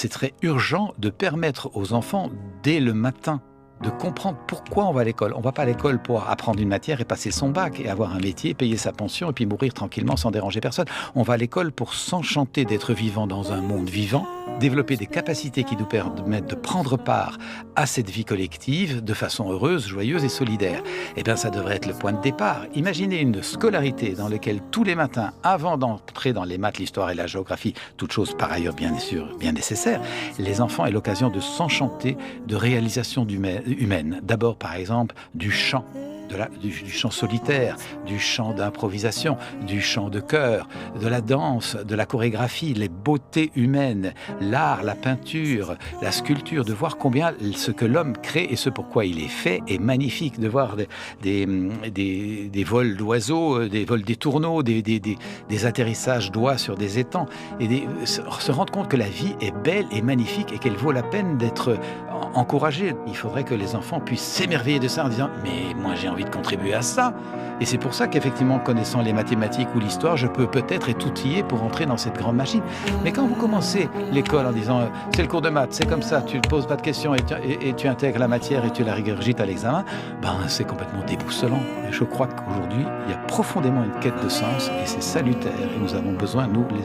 c'est très urgent de permettre aux enfants, dès le matin, de comprendre pourquoi on va à l'école. On ne va pas à l'école pour apprendre une matière et passer son bac et avoir un métier, payer sa pension et puis mourir tranquillement sans déranger personne. On va à l'école pour s'enchanter d'être vivant dans un monde vivant, développer des capacités qui nous permettent de prendre part à cette vie collective de façon heureuse, joyeuse et solidaire. Eh bien, ça devrait être le point de départ. Imaginez une scolarité dans laquelle tous les matins, avant d'entrer dans les maths, l'histoire et la géographie, toutes choses par ailleurs bien sûr bien nécessaires, les enfants aient l'occasion de s'enchanter de réalisations humaines. D'abord, par exemple, du chant. Du chant solitaire, du chant d'improvisation, du chant de chœur, de la danse, de la chorégraphie, les beautés humaines, l'art, la peinture, la sculpture, de voir combien ce que l'homme crée et ce pourquoi il est fait est magnifique, de voir des vols d'oiseaux, des vols des tourneaux, des atterrissages d'oies sur des étangs, et se rendre compte que la vie est belle et magnifique et qu'elle vaut la peine d'être encouragée. Il faudrait que les enfants puissent s'émerveiller de ça en disant « mais moi j'ai envie de contribuer à ça ». Et c'est pour ça qu'effectivement, connaissant les mathématiques ou l'histoire, je peux peut-être être outillé pour entrer dans cette grande machine. Mais quand vous commencez l'école en disant « c'est le cours de maths, c'est comme ça, tu ne poses pas de questions et tu intègres la matière et tu la régurgites à l'examen », c'est complètement déboussolant. Et je crois qu'aujourd'hui, il y a profondément une quête de sens et c'est salutaire. Et nous avons besoin, nous, les